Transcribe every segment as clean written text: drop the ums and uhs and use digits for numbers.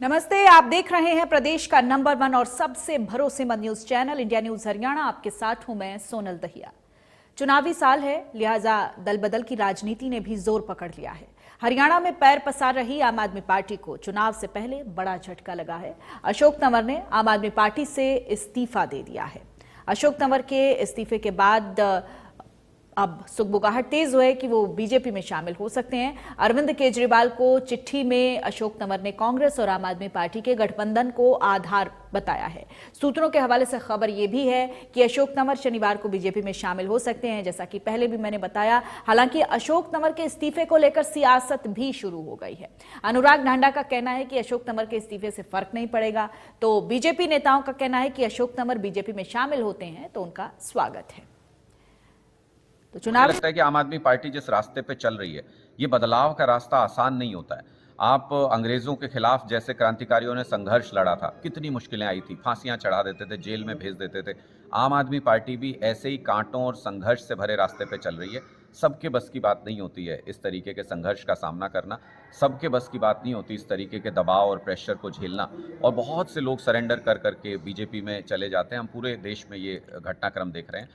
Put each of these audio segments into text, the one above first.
नमस्ते, आप देख रहे हैं प्रदेश का नंबर 1 और सबसे भरोसेमंद news channel India news Haryana. आपके साथ हूं मैं सोनल दहिया। चुनावी साल है, लिहाजा दल बदल की राजनीति ने भी जोर पकड़ लिया है। हरियाणा में पैर पसार रही आम आदमी पार्टी को चुनाव से पहले बड़ा झटका लगा है। अशोक तंवर ने आम आदमी पार्टी से इस्तीफा दे दिया है। अशोक तंवर के इस्तीफे के बाद अब सुगबुगाहट तेज हुई कि वो बीजेपी में शामिल हो सकते हैं। अरविंद केजरीवाल को चिट्ठी में अशोक तंवर ने कांग्रेस और आम आदमी पार्टी के गठबंधन को आधार बताया है। सूत्रों के हवाले से खबर यह भी है कि अशोक तंवर शनिवार को बीजेपी में शामिल हो सकते हैं, जैसा कि पहले भी मैंने बताया। हालांकि अशोक तंवर के इस्तीफे को लेकर सियासत भी शुरू हो गई है। अनुराग ढांडा का कहना है कि अशोक तंवर के इस्तीफे से फर्क नहीं पड़ेगा, तो बीजेपी नेताओं का कहना है कि अशोक तंवर बीजेपी में शामिल होते हैं तो उनका स्वागत है। तो चुनाव लगता है कि आम आदमी पार्टी जिस रास्ते पे चल रही है, ये बदलाव का रास्ता आसान नहीं होता है। आप अंग्रेजों के खिलाफ जैसे क्रांतिकारियों ने संघर्ष लड़ा था, कितनी मुश्किलें आई थी, फांसियां चढ़ा देते थे, जेल में भेज देते थे। आम आदमी पार्टी भी ऐसे ही कांटों और संघर्ष से भरे रास्ते पे चल रही है। सबके बस की बात नहीं होती है इस तरीके के संघर्ष का सामना करना, सबके बस की बात नहीं होती इस तरीके के दबाव और प्रेशर को झेलना, और बहुत से लोग सरेंडर कर करके बीजेपी में चले जाते हैं। हम पूरे देश में ये घटनाक्रम देख रहे हैं।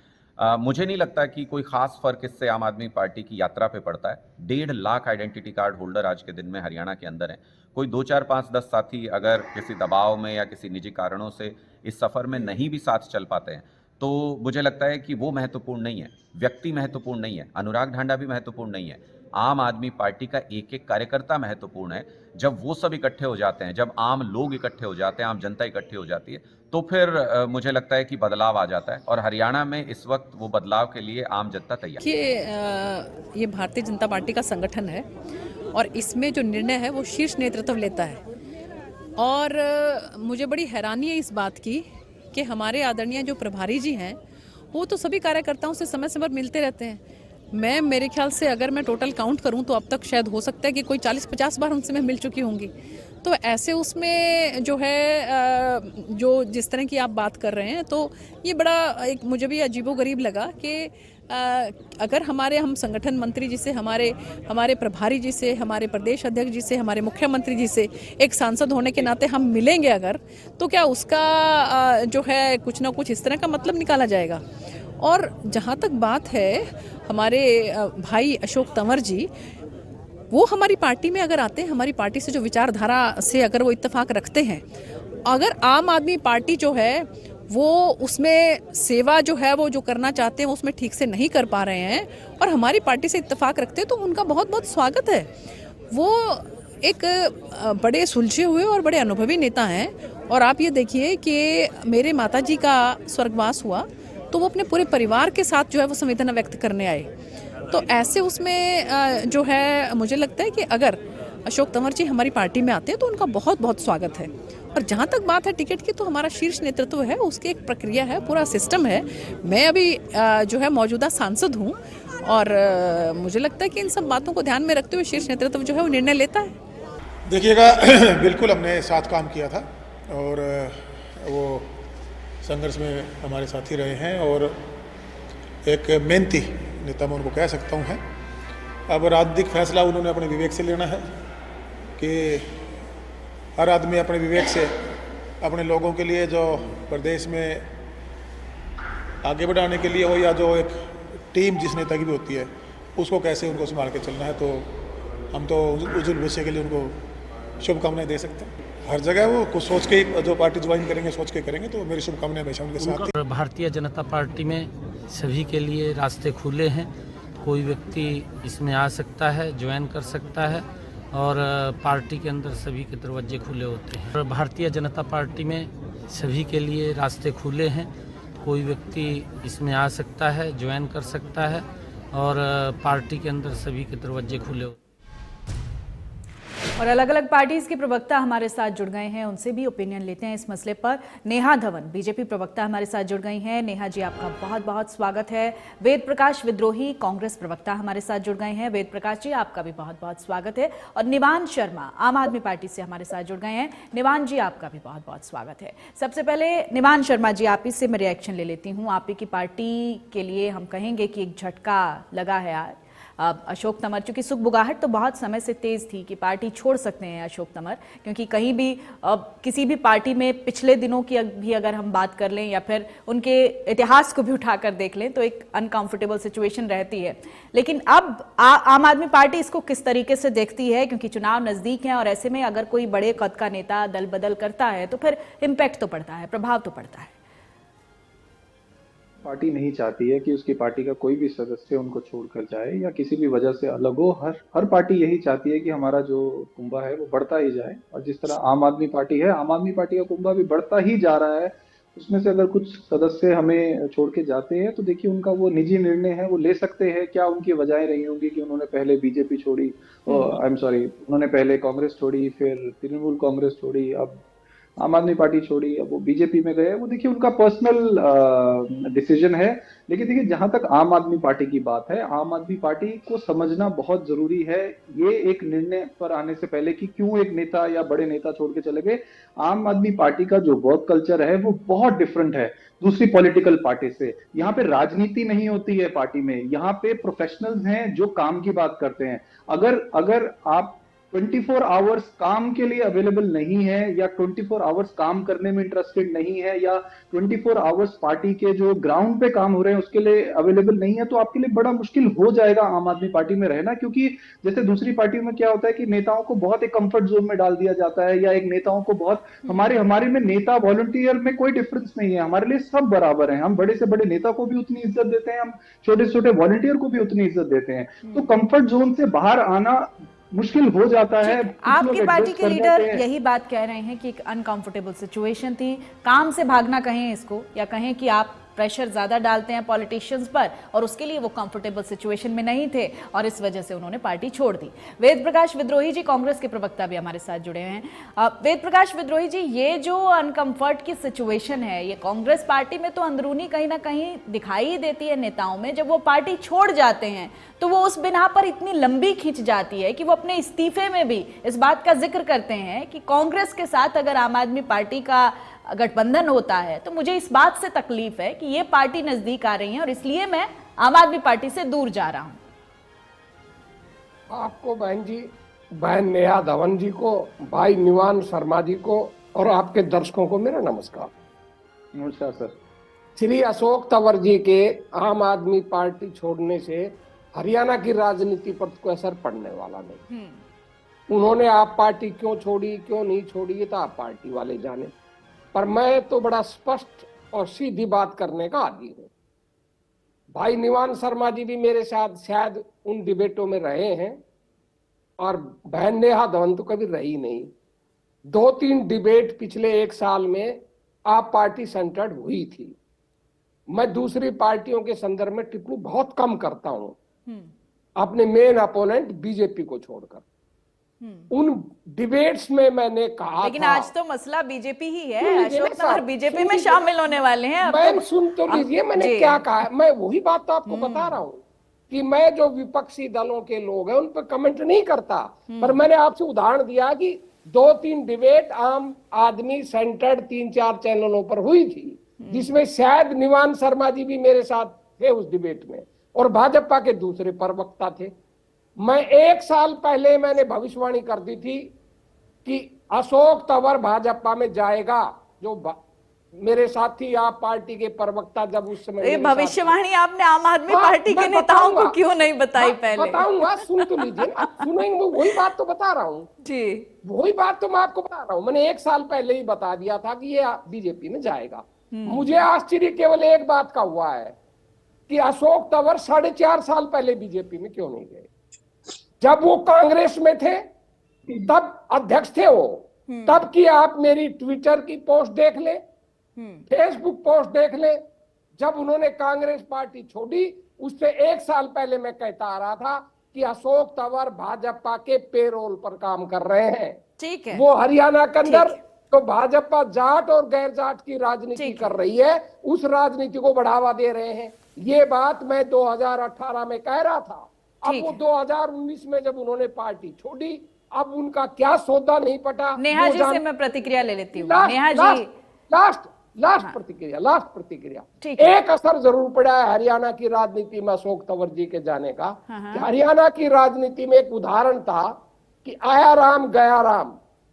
मुझे नहीं लगता कि कोई खास फर्क इससे आम आदमी पार्टी की यात्रा पे पड़ता है। 1.5 लाख आइडेंटिटी कार्ड होल्डर आज के दिन में हरियाणा के अंदर हैं। कोई 2, 4, 5, 10 साथी अगर किसी दबाव में या किसी निजी कारणों से इस सफ़र में नहीं भी साथ चल पाते हैं, तो मुझे लगता है कि वो महत्वपूर्ण नहीं है, व्यक्ति महत्वपूर्ण नहीं है, अनुराग ढांडा भी महत्वपूर्ण नहीं है। आम आदमी पार्टी का एक एक कार्यकर्ता महत्वपूर्ण है। जब वो सब इकट्ठे हो जाते हैं, जब आम लोग इकट्ठे हो जाते हैं, आम जनता इकट्ठी हो जाती है, तो फिर मुझे लगता है कि बदलाव आ जाता है। और हरियाणा में इस वक्त वो बदलाव के लिए आम जनता तैयार है। ये भारतीय जनता पार्टी का संगठन है और इसमें जो निर्णय है वो शीर्ष नेतृत्व लेता है। और मुझे बड़ी हैरानी है इस बात की कि हमारे आदरणीय जो प्रभारी जी हैं वो तो सभी कार्यकर्ताओं से समय समय पर मिलते रहते हैं। मेरे ख्याल से अगर मैं टोटल काउंट करूं तो अब तक शायद हो सकता है कि कोई 40-50 बार उनसे मैं मिल चुकी होंगी। तो ऐसे उसमें जो है जो जिस तरह की आप बात कर रहे हैं, तो ये बड़ा एक मुझे भी अजीबोगरीब लगा कि अगर हम संगठन मंत्री जी से, हमारे प्रभारी जी से, हमारे प्रदेश अध्यक्ष जी से, हमारे मुख्यमंत्री जी से एक सांसद होने के नाते हम मिलेंगे अगर, तो क्या उसका जो है कुछ ना कुछ इस तरह का मतलब निकाला जाएगा। और जहाँ तक बात है हमारे भाई अशोक तंवर जी, वो हमारी पार्टी में अगर आते हैं, हमारी पार्टी से जो विचारधारा से अगर वो इत्तेफाक रखते हैं, अगर आम आदमी पार्टी जो है वो उसमें सेवा जो है वो जो करना चाहते हैं वो उसमें ठीक से नहीं कर पा रहे हैं और हमारी पार्टी से इत्तेफाक रखते हैं, तो उनका बहुत बहुत स्वागत है। वो एक बड़े सुलझे हुए और बड़े अनुभवी नेता हैं। और आप ये देखिए कि मेरे माताजी का स्वर्गवास हुआ तो वो अपने पूरे परिवार के साथ जो है वो संवेदना व्यक्त करने आए। तो ऐसे उसमें जो है मुझे लगता है कि अगर अशोक तंवर जी हमारी पार्टी में आते हैं तो उनका बहुत बहुत स्वागत है। और जहाँ तक बात है टिकट की, तो हमारा शीर्ष नेतृत्व है, उसकी एक प्रक्रिया है, पूरा सिस्टम है। मैं अभी जो है मौजूदा सांसद हूँ और मुझे लगता है कि इन सब बातों को ध्यान में रखते हुए शीर्ष नेतृत्व जो है वो निर्णय लेता है। देखिएगा, बिल्कुल हमने साथ काम किया था और वो संघर्ष में हमारे साथी रहे हैं और एक मेहनती नेता मैं उनको कह सकता हूँ है। अब राजनीतिक फैसला उन्होंने अपने विवेक से लेना है कि हर आदमी अपने विवेक से अपने लोगों के लिए जो प्रदेश में आगे बढ़ाने के लिए हो या जो एक टीम जिस नेता की भी होती है उसको कैसे उनको संभाल के चलना है, तो हम तो उज्जवल भविष्य के लिए उनको शुभकामनाएं दे सकते हैं। हर जगह वो कुछ सोच के जो पार्टी ज्वाइन करेंगे सोच के करेंगे, तो मेरी शुभकामनाएं हमेशा उनके साथ हैं। भारतीय जनता पार्टी में सभी के लिए रास्ते खुले हैं। कोई व्यक्ति इसमें आ सकता है, ज्वाइन कर सकता है और पार्टी के अंदर सभी के दरवाजे खुले होते हैं। भारतीय जनता पार्टी में सभी के लिए रास्ते खुले हैं। कोई व्यक्ति इसमें आ सकता है, ज्वाइन कर सकता है और पार्टी के अंदर सभी के दरवाजे खुले होते हैं। और अलग अलग पार्टीज के प्रवक्ता हमारे साथ जुड़ गए हैं, उनसे भी ओपिनियन लेते हैं इस मसले पर। नेहा धवन बीजेपी प्रवक्ता हमारे साथ जुड़ गई हैं। नेहा जी, आपका बहुत बहुत स्वागत है। वेद प्रकाश विद्रोही कांग्रेस प्रवक्ता हमारे साथ जुड़ गए हैं। वेद प्रकाश जी, आपका भी बहुत बहुत स्वागत है। और निवान शर्मा आम आदमी पार्टी से हमारे साथ जुड़ गए हैं। निवान जी, आपका भी बहुत बहुत स्वागत है। सबसे पहले निवान शर्मा जी, आप ही से मैं रिएक्शन ले लेती हूँ। आप ही की पार्टी के लिए हम कहेंगे कि एक झटका लगा है आज। अशोक तंवर, चूंकि सुगबुगाहट तो बहुत समय से तेज थी कि पार्टी छोड़ सकते हैं अशोक तंवर, क्योंकि कहीं भी किसी भी पार्टी में पिछले दिनों की भी अगर हम बात कर लें या फिर उनके इतिहास को भी उठाकर देख लें तो एक अनकंफर्टेबल सिचुएशन रहती है। लेकिन अब आम आदमी पार्टी इसको किस तरीके से देखती है, क्योंकि चुनाव नजदीक है और ऐसे में अगर कोई बड़े कद का नेता दल बदल करता है तो फिर इम्पैक्ट तो पड़ता है, प्रभाव तो पड़ता है। पार्टी नहीं चाहती है कि उसकी पार्टी का कोई भी सदस्य उनको छोड़कर जाए या किसी भी वजह से अलग हो। हर पार्टी यही चाहती है कि हमारा जो कुंबा है वो बढ़ता ही जाए, और जिस तरह आम आदमी पार्टी है, आम आदमी पार्टी का कुंबा भी बढ़ता ही जा रहा है। उसमें से अगर कुछ सदस्य हमें छोड़ के जाते हैं तो देखिए उनका वो निजी निर्णय है, वो ले सकते हैं। क्या उनकी वजहें रही होंगी कि उन्होंने पहले बीजेपी छोड़ी, उन्होंने पहले कांग्रेस छोड़ी, फिर तृणमूल कांग्रेस छोड़ी, अब आम आदमी पार्टी छोड़ी, अब वो बीजेपी में गए। वो देखिए उनका पर्सनल डिसीजन है। लेकिन देखिए जहां तक आम आदमी पार्टी की बात है, आम आदमी पार्टी को समझना बहुत जरूरी है ये एक निर्णय पर आने से पहले कि क्यों एक नेता या बड़े नेता छोड़ के चले गए। आम आदमी पार्टी का जो वर्क कल्चर है वो बहुत डिफरेंट है दूसरी पॉलिटिकल पार्टी से। यहाँ पे राजनीति नहीं होती है पार्टी में, यहाँ पे प्रोफेशनल्स हैं जो काम की बात करते हैं। अगर आप 24 आवर्स काम के लिए अवेलेबल नहीं है या 24 आवर्स काम करने में इंटरेस्टेड नहीं है या 24 आवर्स पार्टी के जो ग्राउंड पे काम हो रहे हैं उसके लिए अवेलेबल नहीं है, तो आपके लिए बड़ा मुश्किल हो जाएगा आम आदमी पार्टी में रहना। क्योंकि जैसे दूसरी पार्टियों में क्या होता है कि नेताओं को बहुत एक कंफर्ट जोन में डाल दिया जाता है, या एक नेताओं को बहुत हमारे में नेता वॉलंटियर में कोई डिफरेंस नहीं है, हमारे लिए सब बराबर है। हम बड़े से बड़े नेता को भी उतनी इज्जत देते हैं, हम छोटे से छोटे वॉलंटियर को भी उतनी इज्जत देते हैं। तो कंफर्ट जोन से बाहर आना मुश्किल हो जाता है। आपकी पार्टी के लीडर यही बात कह रहे हैं कि एक अनकंफर्टेबल सिचुएशन थी, काम से भागना कहें इसको या कहें कि आप प्रेशर ज्यादा डालते हैं पॉलिटिशियंस पर, और उसके लिए वो कंफर्टेबल सिचुएशन में नहीं थे और इस वजह से उन्होंने पार्टी छोड़ दी। वेद प्रकाश विद्रोही जी, कांग्रेस के प्रवक्ता, भी हमारे साथ जुड़े हैं। वेद प्रकाश विद्रोही जी, ये जो अनकंफर्ट की सिचुएशन है ये कांग्रेस पार्टी में तो अंदरूनी कहीं ना कहीं दिखाई ही देती है नेताओं में। जब वो पार्टी छोड़ जाते हैं तो वो उस बिना पर इतनी लंबी खींच जाती है कि वो अपने इस्तीफे में भी इस बात का जिक्र करते हैं कि कांग्रेस के साथ अगर आम आदमी पार्टी का गठबंधन होता है तो मुझे इस बात से तकलीफ है कि ये पार्टी नजदीक आ रही है और इसलिए मैं आम आदमी पार्टी से दूर जा रहा हूं। आपको बहन नेहा धवन जी को, भाई निवान शर्मा जी को और आपके दर्शकों को मेरा नमस्कार। नमस्कार सर। श्री अशोक तंवर जी के आम आदमी पार्टी छोड़ने से हरियाणा की राजनीति पर कोई असर पड़ने वाला नहीं। उन्होंने आप पार्टी क्यों छोड़ी, क्यों नहीं छोड़ी, ये तो आप पार्टी वाले जाने, पर मैं तो बड़ा स्पष्ट और सीधी बात करने का आदी हूं। भाई निवान शर्मा जी भी मेरे साथ शायद उन डिबेटों में रहे हैं और बहन नेहा धवन तो कभी रही नहीं। 2-3 डिबेट पिछले 1 साल में आप पार्टी सेंटर्ड हुई थी। मैं दूसरी पार्टियों के संदर्भ में टिप्पणी बहुत कम करता हूं अपने मेन अपोनेंट बीजेपी को छोड़कर। उन डिबेट्स में मैंने कहा, लेकिन आज तो मसला बीजेपी ही है। अशोक तंवर बीजेपी में शामिल होने वाले हैं। मैं सुन तो लीजिए मैंने क्या कहा। मैं वही बात तो आपको बता रहा हूं कि मैं जो विपक्षी दलों के लोग हैं उन पर कमेंट नहीं करता, पर मैंने आपसे उदाहरण दिया कि 2-3 डिबेट आम आदमी सेंटर्ड 3-4 चैनलों पर हुई थी, जिसमें शायद निवान शर्मा जी भी मेरे साथ थे उस डिबेट में और भाजपा के दूसरे प्रवक्ता थे। मैं 1 साल पहले मैंने भविष्यवाणी कर दी थी कि अशोक तंवर भाजपा में जाएगा। जो मेरे साथी आप पार्टी के प्रवक्ता जब उस समय, ये भविष्यवाणी आपने आम आदमी पार्टी के नेताओं को क्यों नहीं बताई? पहले बताऊंगा, सुन तो लीजिए। आप सुनेंगे, वही बात तो बता रहा हूँ जी, वही बात तो मैं आपको बता रहा हूँ। मैंने 1 साल पहले ही बता दिया था कि ये बीजेपी में जाएगा। मुझे आश्चर्य केवल एक बात का हुआ है कि अशोक तंवर 4.5 साल पहले बीजेपी में क्यों नहीं गए। जब वो कांग्रेस में थे तब अध्यक्ष थे वो, तब की आप मेरी ट्विटर की पोस्ट देख ले, फेसबुक पोस्ट देख ले। जब उन्होंने कांग्रेस पार्टी छोड़ी उससे 1 साल पहले मैं कहता आ रहा था कि अशोक तंवर भाजपा के पेरोल पर काम कर रहे हैं। ठीक है, वो हरियाणा के अंदर तो भाजपा जाट और गैर जाट की राजनीति कर रही है, उस राजनीति को बढ़ावा दे रहे हैं। ये बात मैं 2018 में कह रहा था। अब वो 2019 में जब उन्होंने पार्टी छोड़ी, अब उनका क्या सौदा नहीं पटा। नेहा जी से मैं प्रतिक्रिया ले लेती हूँ। नेहा जी, लास्ट प्रतिक्रिया ठीक है। एक असर जरूर पड़ा है हरियाणा की राजनीति में अशोक तंवर जी के जाने का। कि हरियाणा की राजनीति में एक उदाहरण था कि आया राम गया राम,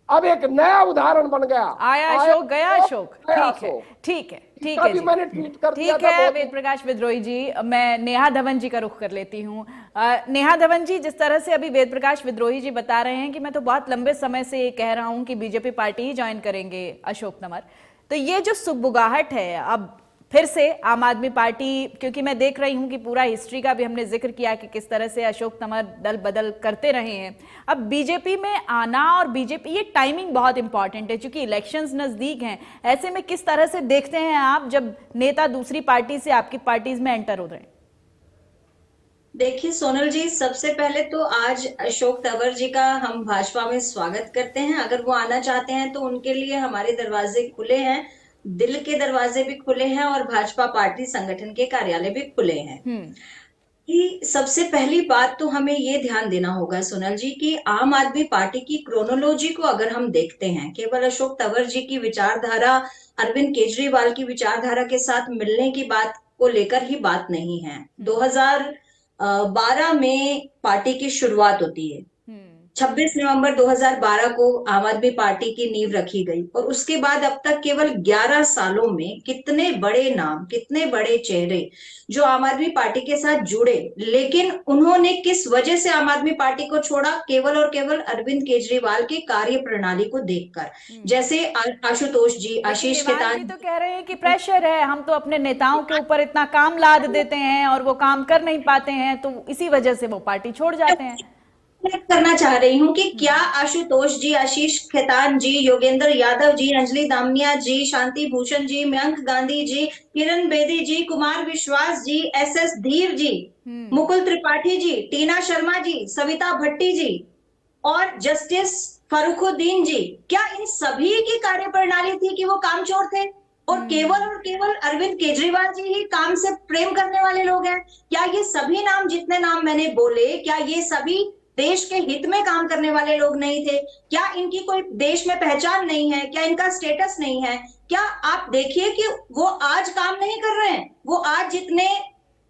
अब एक नया उदाहरण बन गया, आया अशोक गया अशोक। गया ठीक है, अशोक। ठीक है, ठीक इसका है भी जी। मैंने ट्वीट कर दिया ठीक था है बहुत- वेद प्रकाश विद्रोही जी, मैं नेहा धवन जी का रुख कर लेती हूँ। नेहा धवन जी, जिस तरह से अभी वेद प्रकाश विद्रोही जी बता रहे हैं कि मैं तो बहुत लंबे समय से ये कह रहा हूँ कि बीजेपी पार्टी ही ज्वाइन करेंगे अशोक तंवर, तो ये जो सुगबुगाहट है अब फिर से आम आदमी पार्टी, क्योंकि मैं देख रही हूं कि पूरा हिस्ट्री का भी हमने जिक्र किया कि किस तरह से अशोक तंवर दल बदल करते रहे हैं, अब बीजेपी में आना और बीजेपी, ये टाइमिंग बहुत इंपॉर्टेंट है क्योंकि इलेक्शंस नजदीक हैं, ऐसे में किस तरह से देखते हैं आप जब नेता दूसरी पार्टी से आपकी पार्टीज में एंटर हो रहे हैं? देखिए सोनल जी, सबसे पहले तो आज अशोक तंवर जी का हम भाजपा में स्वागत करते हैं। अगर वो आना चाहते हैं तो उनके लिए हमारे दरवाजे खुले हैं, दिल के दरवाजे भी खुले हैं और भाजपा पार्टी संगठन के कार्यालय भी खुले हैं। कि सबसे पहली बात तो हमें ये ध्यान देना होगा सोनल जी कि आम आदमी पार्टी की क्रोनोलॉजी को अगर हम देखते हैं, केवल अशोक तंवर जी की विचारधारा अरविंद केजरीवाल की विचारधारा के साथ मिलने की बात को लेकर ही बात नहीं है। 2012 में पार्टी की शुरुआत होती है, 26 नवंबर 2012 को आम आदमी पार्टी की नींव रखी गई और उसके बाद अब तक केवल 11 सालों में कितने बड़े नाम, कितने बड़े चेहरे जो आम आदमी पार्टी के साथ जुड़े, लेकिन उन्होंने किस वजह से आम आदमी पार्टी को छोड़ा? केवल और केवल अरविंद केजरीवाल की कार्य प्रणाली को देखकर। जैसे आशुतोष जी, आशीष खेतान तो कह रहे हैं कि प्रेशर है, हम तो अपने नेताओं के ऊपर इतना काम लाद देते हैं और वो काम कर नहीं पाते हैं, तो इसी वजह से वो पार्टी छोड़ जाते हैं। करना चाह रही हूँ कि क्या आशुतोष जी, आशीष खेतान जी, योगेंद्र यादव जी, अंजलि दामनिया जी, शांति भूषण जी, मयंक गांधी जी, किरण बेदी जी, कुमार विश्वास जी, एस धीर जी, मुकुल त्रिपाठी जी, टीना शर्मा जी, सविता भट्टी जी और जस्टिस फरुखुद्दीन जी, क्या इन सभी की कार्यप्रणाली थी कि वो कामचोर थे और केवल अरविंद केजरीवाल जी ही काम से प्रेम करने वाले लोग हैं? क्या ये सभी नाम, जितने नाम मैंने बोले, क्या ये सभी देश के हित में काम करने वाले लोग नहीं थे? क्या इनकी कोई देश में पहचान नहीं है? क्या इनका स्टेटस नहीं है? क्या आप देखिए कि वो आज काम नहीं कर रहे हैं, वो आज जितने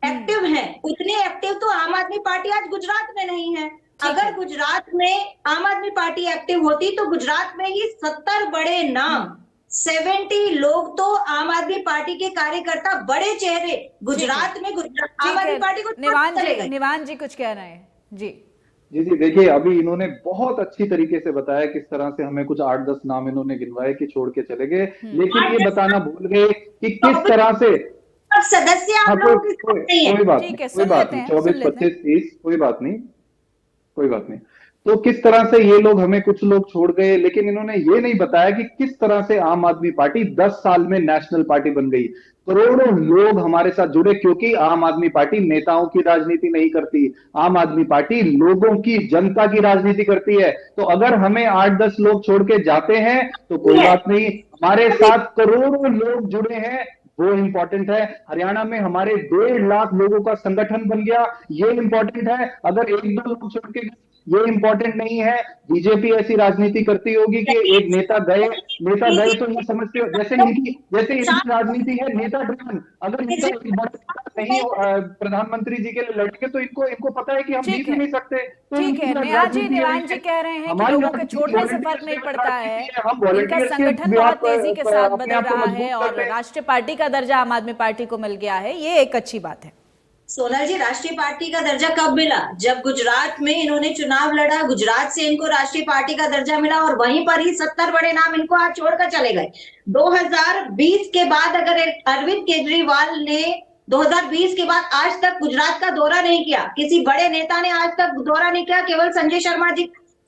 एक्टिव हैं उतने एक्टिव तो आम आदमी पार्टी आज गुजरात में नहीं है। अगर गुजरात में आम आदमी पार्टी एक्टिव होती तो गुजरात में ही 70 बड़े नाम, 70 लोग तो आम आदमी पार्टी के कार्यकर्ता, बड़े चेहरे गुजरात में आम आदमी पार्टी को निवान जी कुछ कह रहे हैं जी। जी देखिए, अभी इन्होंने बहुत अच्छी तरीके से बताया किस तरह से हमें कुछ 8-10 नाम इन्होंने गिनवाए कि छोड़ के चले गए, लेकिन ये बताना भूल गए कि किस तरह से सदस्य आप लोगों की कोई बात नहीं, 24, 25, 30, कोई बात नहीं। तो किस तरह से ये लोग, हमें कुछ लोग छोड़ गए, लेकिन इन्होंने ये नहीं बताया कि किस तरह से आम आदमी पार्टी 10 साल में नेशनल पार्टी बन गई। करोड़ों लोग हमारे साथ जुड़े क्योंकि आम आदमी पार्टी नेताओं की राजनीति नहीं करती, आम आदमी पार्टी लोगों की, जनता की राजनीति करती है। तो अगर हमें 8-10 लोग छोड़ के जाते हैं तो कोई बात नहीं, हमारे साथ करोड़ों लोग जुड़े हैं, वो इंपॉर्टेंट है। हरियाणा में हमारे 1.5 लाख लोगों का संगठन बन गया, ये इंपॉर्टेंट है। अगर 1-2 लोग छोड़ के, ये इंपॉर्टेंट नहीं है। बीजेपी ऐसी राजनीति करती होगी कि एक नेता गए तो ये समझते हो जैसे इनकी राजनीति है नेता ड्रिवन। अगर इनका नहीं प्रधानमंत्री जी के लिए लड़के तो इनको पता है कि हम जीत नहीं सकते। ठीक है, निवान जी कह रहे हैं कि लोगों के छोड़ने से फर्क नहीं पड़ता है, इनका संगठन बहुत तेजी के साथ बदल रहा है और राष्ट्रीय पार्टी का दर्जा आम आदमी पार्टी को मिल गया है, ये एक अच्छी बात है। सोनल जी, राष्ट्रीय पार्टी का दर्जा कब मिला? जब गुजरात में इन्होंने चुनाव लड़ा, गुजरात से इनको राष्ट्रीय पार्टी का दर्जा मिला और वहीं पर ही 70 बड़े नाम इनको आज छोड़कर चले गए। 2020 के बाद अगर अरविंद केजरीवाल ने 2020 के बाद आज तक गुजरात का दौरा नहीं किया, किसी बड़े नेता ने आज तक दौरा नहीं किया, केवल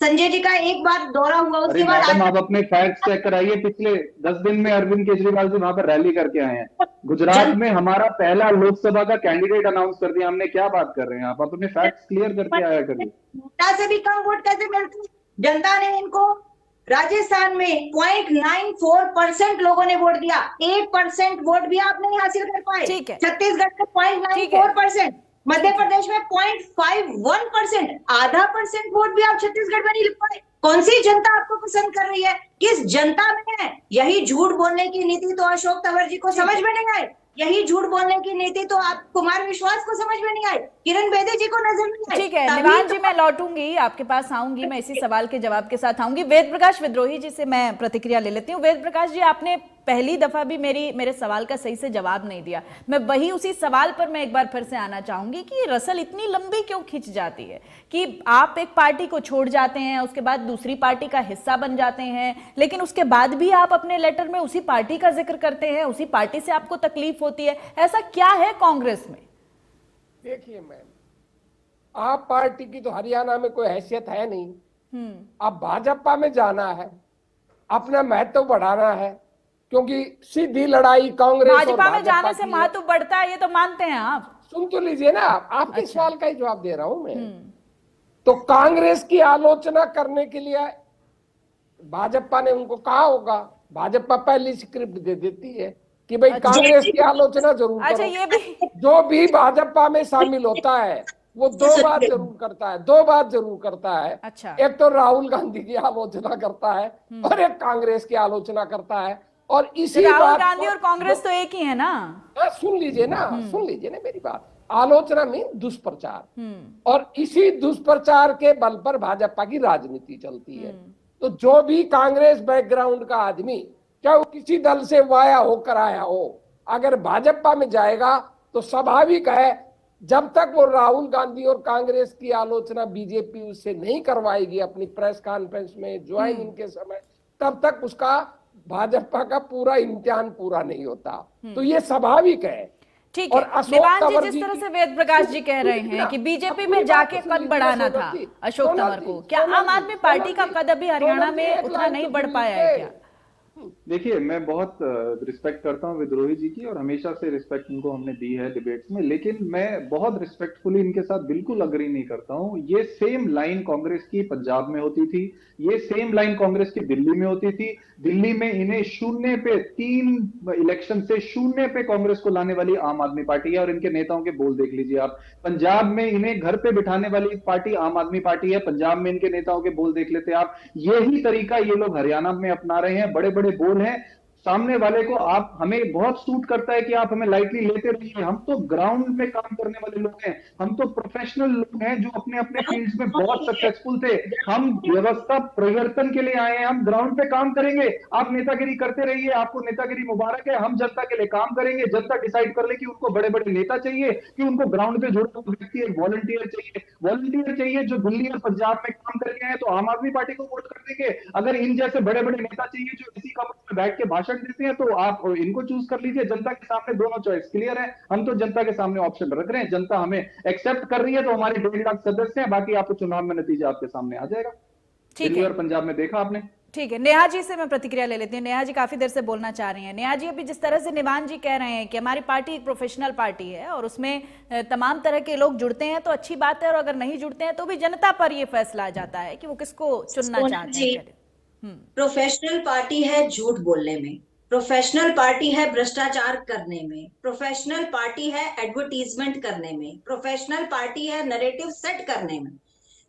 संजय जी का एक बार दौरा हुआ, उसके बाद आप अपने फैक्ट्स चेक कराइए। पिछले 10 दिन में अरविंद केजरीवाल जी वहां पर रैली करके आए हैं। गुजरात में हमारा पहला लोकसभा का कैंडिडेट अनाउंस कर दिया हमने। क्या बात कर रहे हैं आप? अपने फैक्ट्स क्लियर करके आया करिए। जनता से भी कम वोट कैसे मिलते? जनता ने इनको राजस्थान में 0.94% लोगों ने वोट दिया, 1% वोट भी आप नहीं हासिल कर पाए। छत्तीसगढ़ में 0.94%, मध्य प्रदेश में 0.51%, आधा % वोट भी आप छत्तीसगढ़ में नहीं लिख पाए। कौन सी जनता आपको पसंद कर रही है, किस जनता में है? यही झूठ बोलने की नीति तो अशोक तंवर जी को समझ में नहीं आई, यही झूठ बोलने की नीति तो आप कुमार विश्वास को समझ में नहीं आई, किरण बेदी जी को नजर नहीं आई। ठीक है निवान जी, मैं लौटूंगी आपके पास, आऊंगी मैं इसी सवाल के जवाब के साथ आऊंगी। वेद प्रकाश विद्रोही जी से मैं प्रतिक्रिया ले लेती हूँ। वेद प्रकाश जी, आपने पहली दफा भी मेरे सवाल का सही से जवाब नहीं दिया। मैं वही उसी सवाल पर मैं एक बार फिर से आना चाहूंगी कि रसल इतनी लंबी क्यों खिंच जाती है कि आप एक पार्टी को छोड़ जाते हैं, उसके बाद दूसरी पार्टी का हिस्सा बन जाते हैं, लेकिन उसके बाद भी आप अपने लेटर में उसी पार्टी का जिक्र करते हैं, उसी पार्टी से आपको तकलीफ होती है। ऐसा क्या है कांग्रेस में? देखिए मैम, आप पार्टी की तो हरियाणा में कोई हैसियत है नहीं। अब भाजपा में जाना है, अपना महत्व बढ़ाना है, क्योंकि सीधी लड़ाई कांग्रेस और भाजपा में जाने भाजपा से की महत्व बढ़ता है, ये तो मानते हैं आप। सुन तो लीजिए ना, आपके सवाल का ही जवाब दे रहा हूं मैं। तो कांग्रेस की आलोचना करने के लिए भाजपा ने उनको कहा होगा, भाजपा पहली स्क्रिप्ट दे देती है कि भाई कांग्रेस की आलोचना जरूर अच्छा, करो। ये भी जो भी भाजपा में शामिल होता है वो दो बात जरूर करता है, दो बात जरूर करता है। अच्छा। एक तो राहुल गांधी की आलोचना करता है और एक कांग्रेस की आलोचना करता है। और इसी राहुल बात गांधी और कांग्रेस तो एक ही है ना। सुन लीजिए ना, सुन लीजिए ना मेरी बात। आलोचना में दुष्प्रचार, और इसी दुष्प्रचार के बल पर भाजपा की राजनीति चलती है। तो जो भी कांग्रेस बैकग्राउंड का आदमी, चाहे वो किसी दल से वाया होकर आया हो, अगर भाजपा में जाएगा तो स्वाभाविक है, जब तक वो राहुल गांधी और कांग्रेस की आलोचना बीजेपी उससे नहीं करवाएगी अपनी प्रेस कॉन्फ्रेंस में ज्वाइनिंग के समय, तब तक उसका भाजपा का पूरा इम्तिहान पूरा नहीं होता। तो ये स्वाभाविक है। ठीक और है अशोक निवान जी, तंवर जिस जी तरह की- से वेद प्रकाश जी कह रहे हैं कि बीजेपी में जाके कद बढ़ाना था अशोक तंवर को, क्या आम आदमी पार्टी का कद अभी हरियाणा में उतना नहीं बढ़ पाया है क्या? देखिए, मैं बहुत रिस्पेक्ट करता हूं विद्रोही जी की, और हमेशा से रिस्पेक्ट उनको हमने दी है डिबेट्स में, लेकिन मैं बहुत रिस्पेक्टफुली इनके साथ बिल्कुल अग्री नहीं करता हूं। ये सेम लाइन कांग्रेस की पंजाब में होती थी, ये सेम लाइन कांग्रेस की दिल्ली में होती थी। दिल्ली में इन्हें 0 पे 3 इलेक्शन से 0 पे कांग्रेस को लाने वाली आम आदमी पार्टी है, और इनके नेताओं के बोल देख लीजिए आप। पंजाब में इन्हें घर पे बिठाने वाली पार्टी आम आदमी पार्टी है, पंजाब में इनके नेताओं के बोल देख लेते आप। यही तरीका ये लोग हरियाणा में अपना रहे हैं। बड़े बड़े बोल हैं, सामने वाले को आप, हमें बहुत सूट करता है कि आप हमें लाइटली लेते रहिए। हम तो ग्राउंड पे काम करने वाले लोग हैं, हम तो प्रोफेशनल लोग हैं जो अपने अपने फील्ड्स में बहुत सक्सेसफुल थे। हम व्यवस्था परिवर्तन के लिए आए हैं, हम ग्राउंड पे काम करेंगे। आप नेतागिरी करते रहिए, आपको नेतागिरी मुबारक है। हम जनता के लिए काम करेंगे। जनता डिसाइड कर ले कि उनको बड़े बड़े नेता चाहिए कि उनको ग्राउंड पे जुड़ा हुआ व्यक्ति, एक वॉलंटियर चाहिए। वॉलंटियर चाहिए जो दिल्ली और पंजाब में काम करके आए, तो आम आदमी पार्टी को वोट कर देंगे। अगर इन जैसे बड़े बड़े नेता चाहिए जो इसी कमरे में बैठ के भाषण देते हैं, तो आप इनको चूज कर लीजिए। जनता के सामने दोनों चॉइस क्लियर है। हम तो जनता के सामने ऑप्शन रख रहे हैं, जनता हमें एक्सेप्ट कर रही है, तो हमारे 1.5 लाख सदस्य हैं। बाकी आपको चुनाव में नतीजा आपके सामने आ जाएगा। दिल्ली और पंजाब में देखा आपने। ठीक है, नेहा जी से मैं प्रतिक्रिया ले लेती हूँ। नेहा जी काफी देर से बोलना चाह रही हैं। नेहा जी, अभी जिस तरह से निवान जी कह रहे हैं कि हमारी पार्टी एक प्रोफेशनल पार्टी है और उसमें तमाम तरह के लोग जुड़ते हैं तो अच्छी बात है, और अगर नहीं जुड़ते हैं तो भी जनता पर ये फैसला आ जाता है कि वो किसको चुनना चाहते हैं। प्रोफेशनल पार्टी है झूठ बोलने में, प्रोफेशनल पार्टी है भ्रष्टाचार करने में, प्रोफेशनल पार्टी है एडवर्टीजमेंट करने में, प्रोफेशनल पार्टी है नैरेटिव सेट करने में।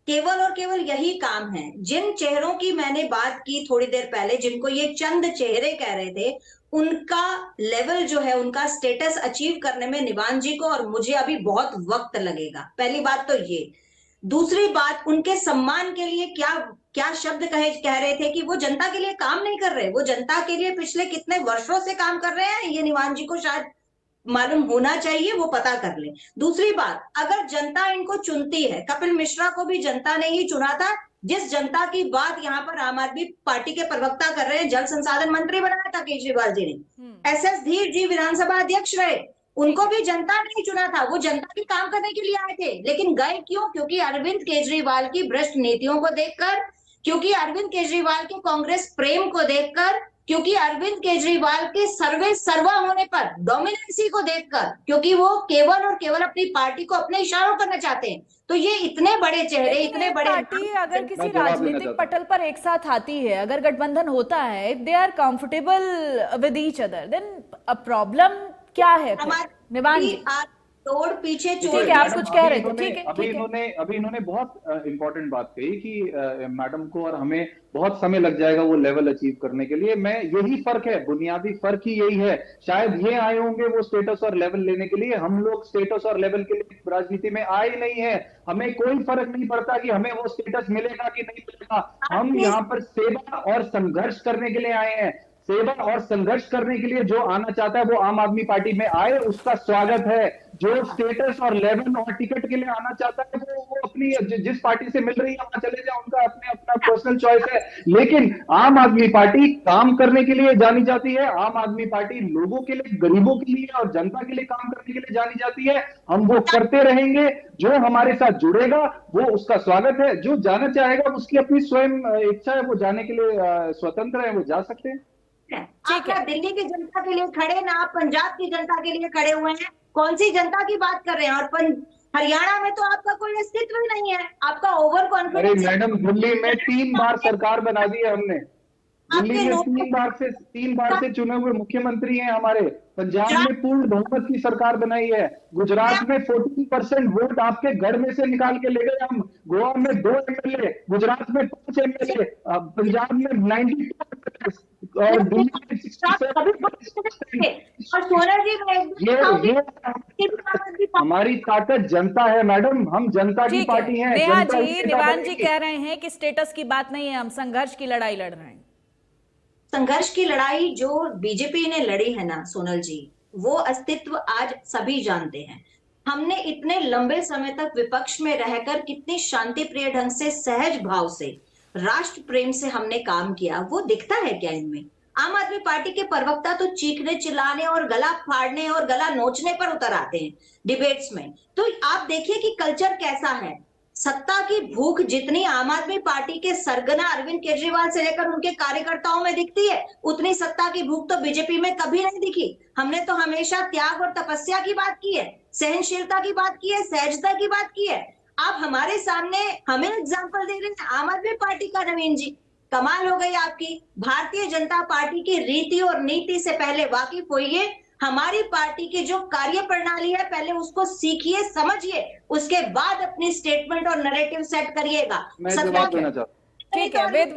केवल और केवल यही काम है। जिन चेहरों की मैंने बात की थोड़ी देर पहले, जिनको ये चंद चेहरे कह रहे थे, उनका लेवल जो है, उनका स्टेटस अचीव करने में निवान जी को और मुझे अभी बहुत वक्त लगेगा। पहली बात तो ये। दूसरी बात, उनके सम्मान के लिए क्या शब्द कह रहे थे कि वो जनता के लिए काम नहीं कर रहे। वो जनता के लिए पिछले कितने वर्षों से काम कर रहे हैं, ये निवान जी को शायद मालूम होना चाहिए, वो पता कर ले। दूसरी बात, अगर जनता इनको चुनती है, कपिल मिश्रा को भी जनता ने ही चुना था। जिस जनता की बात यहाँ पर आम आदमी पार्टी के प्रवक्ता कर रहे हैं, जल संसाधन मंत्री बनाया था केजरीवाल जी ने, SS धीर जी विधानसभा अध्यक्ष रहे, उनको भी जनता ने चुना था। वो जनता के काम करने के लिए आए थे, लेकिन गए क्यों? क्योंकि अरविंद केजरीवाल की भ्रष्ट नीतियों को देखकर, क्योंकि अरविंद केजरीवाल के कांग्रेस प्रेम को देखकर, क्योंकि अरविंद केजरीवाल के सर्वे सर्वा होने पर, डोमिनेंसी को देखकर, क्योंकि वो केवल और केवल अपनी पार्टी को अपने इशारों करना चाहते हैं। तो ये इतने बड़े चेहरे, इतने बड़े पार्टी अगर किसी राजनीतिक पटल पर एक साथ आती है, अगर गठबंधन होता है, if they are comfortable with each other, then a problem क्या है? निवान जी, तोड़ पीछे चोर। ठीक है, आप कुछ कह रहे थे, ठीक है, अभी ठीक है। इन्होंने बहुत इंपॉर्टेंट बात कही कि मैडम को और हमें बहुत समय लग जाएगा वो लेवल अचीव करने के लिए। मैं यही फर्क है, बुनियादी फर्क ही यही है। शायद ये आए होंगे वो स्टेटस और लेवल लेने के लिए, हम लोग स्टेटस और लेवल के लिए राजनीति में आए नहीं है। हमें कोई फर्क नहीं पड़ता कि हमें वो स्टेटस मिलेगा कि नहीं मिलेगा। हम यहाँ पर सेवा और संघर्ष करने के लिए आए हैं। सेवा और संघर्ष करने के लिए जो आना चाहता है वो आम आदमी पार्टी में आए, उसका स्वागत है। जो स्टेटस और लेवल और टिकट के लिए आना चाहता है वो अपनी जिस पार्टी से मिल रही है वहां चले जाए, उनका अपना पर्सनल चॉइस है। लेकिन आम आदमी पार्टी काम करने के लिए जानी जाती है। आम आदमी पार्टी लोगों के लिए, गरीबों के लिए और जनता के लिए काम करने के लिए जानी जाती है। हम वो करते रहेंगे। जो हमारे साथ जुड़ेगा वो उसका स्वागत है। जो जाना चाहेगा उसकी अपनी स्वयं इच्छा है, वो जाने के लिए स्वतंत्र है, वो जा सकते हैं। आप ना दिल्ली की जनता के लिए खड़े, ना आप पंजाब की जनता के लिए खड़े हुए हैं। कौन सी जनता की बात कर रहे हैं? और हरियाणा में तो आपका कोई अस्तित्व ही नहीं है, आपका ओवर कॉन्फिडेंस। अरे मैडम, दिल्ली में 3 बार सरकार बना दी है हमने। दिल्ली में 3 बार से चुने हुए मुख्यमंत्री हैं हमारे। पंजाब में पूर्ण बहुमत की सरकार बनाई है। गुजरात में 40% वोट आपके घर में से निकाल के ले गए हम। गोवा में 2 एमएलए, गुजरात में 5 एमएलए, पंजाब में 92 और दिल्ली में 67। और सोनल जी, ये हमारी ताकत जनता है मैडम। हम जनता की ठीक है, पार्टी है। नेहा जनता जी, की निवान जी कह रहे हैं कि स्टेटस की बात नहीं है, हम संघर्ष की लड़ाई लड़ रहे हैं। संघर्ष की लड़ाई जो बीजेपी ने लड़ी है ना सोनल जी, वो अस्तित्व आज सभी जानते हैं। हमने इतने लंबे समय तक विपक्ष में रहकर कितनी शांति प्रिय ढंग से, सहज भाव से, राष्ट्र प्रेम से हमने काम किया, वो दिखता है क्या इनमें? आम आदमी पार्टी के प्रवक्ता तो चीखने, चिल्लाने और गला फाड़ने और गला नोचने पर उतर आते हैं डिबेट्स में। तो आप देखिए कि कल्चर कैसा है। सत्ता की भूख जितनी आम आदमी पार्टी के सरगना अरविंद केजरीवाल से लेकर उनके कार्यकर्ताओं में दिखती है, उतनी सत्ता की भूख तो बीजेपी में कभी नहीं दिखी। हमने तो हमेशा त्याग और तपस्या की बात की है, सहनशीलता की बात की है, सहजता की बात की है। आप हमारे सामने हमें एग्जाम्पल दे रहे हैं आम आदमी पार्टी का। नवीन जी, कमाल हो गई आपकी। भारतीय जनता पार्टी की रीति और नीति से पहले वाकिफ होइए। हमारी पार्टी की जो कार्य प्रणाली है पहले उसको सीखिए, समझिए, उसके बाद अपनी स्टेटमेंट और नैरेटिव सेट करिएगा। मैं जवाब देना चाहता हूँ। ठीक है, वेद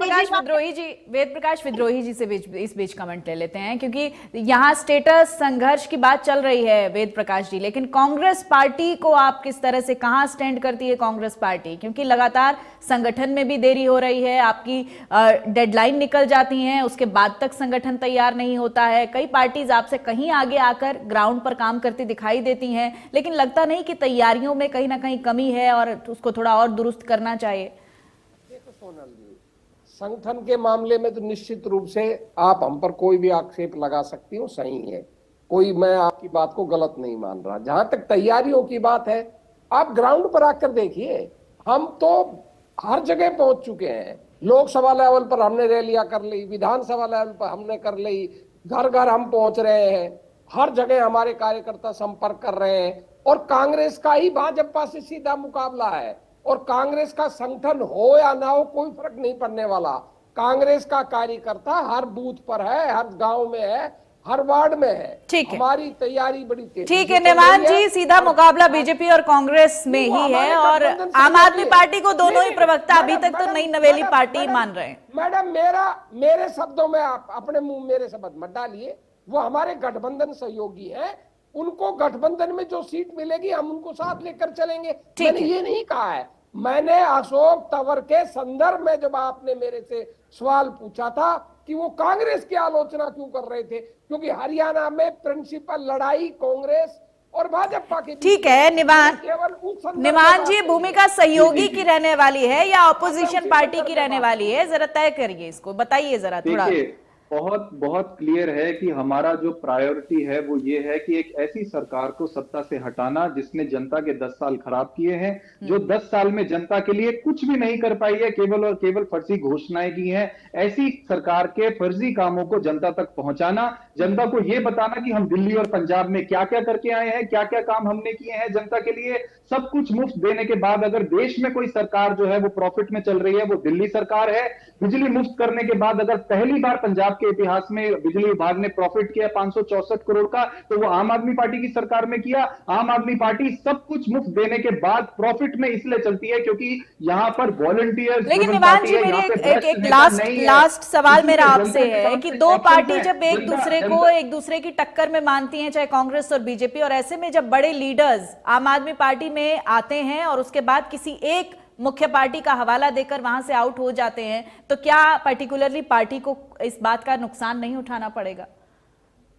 प्रकाश विद्रोही जी से इस बीच कमेंट ले लेते हैं, क्योंकि यहाँ स्टेटस संघर्ष की बात चल रही है वेद प्रकाश जी, लेकिन कांग्रेस पार्टी को आप किस तरह से, कहाँ स्टैंड करती है कांग्रेस पार्टी? क्योंकि लगातार संगठन में भी देरी हो रही है, आपकी डेडलाइन निकल जाती है, उसके बाद तक संगठन तैयार नहीं होता है। कई पार्टीज आपसे कहीं आगे आकर ग्राउंड पर काम करती दिखाई देती हैं, लेकिन लगता नहीं कि तैयारियों में कहीं ना कहीं कमी है और उसको थोड़ा और दुरुस्त करना चाहिए। संगठन के मामले में तो निश्चित रूप से आप हम पर कोई भी आक्षेप लगा सकती हो, सही है, कोई, मैं आपकी बात को गलत नहीं मान रहा। जहां तक तैयारियों की बात है, आप ग्राउंड पर आकर देखिए, हम तो हर जगह पहुंच चुके हैं। लोकसभा लेवल पर हमने रैलियां कर ली, विधानसभा लेवल पर हमने कर ली, घर घर हम पहुंच रहे हैं, हर जगह हमारे कार्यकर्ता संपर्क कर रहे हैं। और कांग्रेस का ही भाजपा से सीधा मुकाबला है, और कांग्रेस का संगठन हो या ना हो कोई फर्क नहीं पड़ने वाला। कांग्रेस का कार्यकर्ता हर बूथ पर है, हर गांव में है, हर वार्ड में है। ठीक है, हमारी तैयारी बड़ी तेज। ठीक है निवान जी, सीधा मुकाबला बीजेपी और कांग्रेस में ही है, और आम आदमी पार्टी को दोनों ही प्रवक्ता अभी तक तो नई नवेली पार्टी मान रहे हैं। मैडम, मेरे शब्दों में आप अपने मुंह मेरे शब्द मत डालिए। वो हमारे गठबंधन सहयोगी हैं, उनको गठबंधन में जो सीट मिलेगी हम उनको साथ लेकर चलेंगे। मैंने ये नहीं कहा है, मैंने अशोक तंवर के संदर्भ में जब आपने मेरे से सवाल पूछा था कि वो कांग्रेस की आलोचना क्यों कर रहे थे, क्योंकि हरियाणा में प्रिंसिपल लड़ाई कांग्रेस और भाजपा की। ठीक है निवान जी, भूमिका सहयोगी की रहने वाली है या ऑपोजिशन पार्टी की रहने वाली है, जरा तय करिए, इसको बताइए जरा थोड़ा। बहुत क्लियर है कि हमारा जो प्रायोरिटी है वो ये है कि एक ऐसी सरकार को सत्ता से हटाना जिसने जनता के 10 साल खराब किए हैं, जो 10 साल में जनता के लिए कुछ भी नहीं कर पाई है, केवल और केवल फर्जी घोषणाएं की हैं। ऐसी सरकार के फर्जी कामों को जनता तक पहुंचाना, जनता को ये बताना कि हम दिल्ली और पंजाब में क्या क्या करके आए हैं, क्या क्या काम हमने किए हैं जनता के लिए, सब कुछ मुफ्त देने के बाद अगर देश में कोई सरकार जो है वो प्रॉफिट में चल रही है, वो दिल्ली सरकार है। बिजली मुफ्त करने के बाद अगर पहली बार पंजाब के इतिहास में बिजली विभाग ने प्रॉफिट किया 564 करोड़ का, तो वो आम आदमी पार्टी की सरकार में किया। आम आदमी पार्टी सब कुछ मुफ्त देने के बाद प्रॉफिट में इसलिए चलती है क्योंकि यहाँ पर वॉलंटियर्स। लेकिन निवान जी, मेरी एक लास्ट सवाल मेरा आपसे है कि दो पार्टी जब एक दूसरे की टक्कर में मानती हैं, चाहे कांग्रेस और बीजेपी, और ऐसे में जब बड़े लीडर्स आम आदमी पार्टी में आते हैं और उसके बाद किसी एक मुख्य पार्टी का हवाला देकर वहां से आउट हो जाते हैं, तो क्या पर्टिकुलरली पार्टी को इस बात का नुकसान नहीं उठाना पड़ेगा?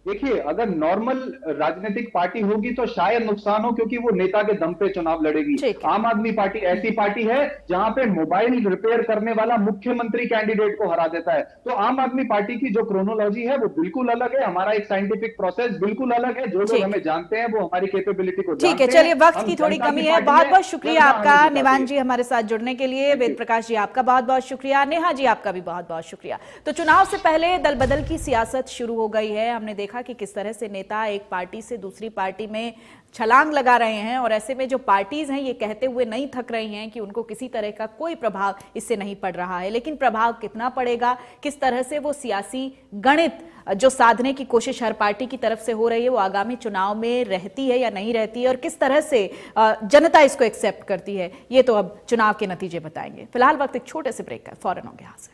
देखिए, अगर नॉर्मल राजनीतिक पार्टी होगी तो शायद नुकसान हो, क्योंकि वो नेता के दम पे चुनाव लड़ेगी। आम आदमी पार्टी ऐसी पार्टी है जहां पे मोबाइल रिपेयर करने वाला मुख्यमंत्री कैंडिडेट को हरा देता है। तो आम आदमी पार्टी की जो क्रोनोलॉजी है वो बिल्कुल अलग है, हमारा एक साइंटिफिक प्रोसेस बिल्कुल अलग है। जो लोग हमें जानते हैं वो हमारी कैपेबिलिटी को जानते हैं। ठीक है, चलिए, वक्त की थोड़ी कमी है। बहुत बहुत शुक्रिया आपका निवान जी हमारे साथ जुड़ने के लिए। वेद प्रकाश जी आपका बहुत बहुत शुक्रिया। नेहा जी आपका भी बहुत बहुत शुक्रिया। तो चुनाव से पहले दल बदल की सियासत शुरू हो गई है। हमने देखा कि किस तरह से नेता एक पार्टी से दूसरी पार्टी में छलांग लगा रहे हैं, और ऐसे में जो पार्टीज हैं ये कहते हुए नहीं थक रही हैं कि उनको किसी तरह का कोई प्रभाव इससे नहीं पड़ रहा है। लेकिन प्रभाव कितना पड़ेगा, किस तरह से वो सियासी गणित जो साधने की कोशिश हर पार्टी की तरफ से हो रही है वो आगामी चुनाव में रहती है या नहीं रहती है, और किस तरह से जनता इसको एक्सेप्ट करती है, ये तो अब चुनाव के नतीजे बताएंगे। फिलहाल वक्त एक छोटे से ब्रेक का, फौरन होंगे हाजिर।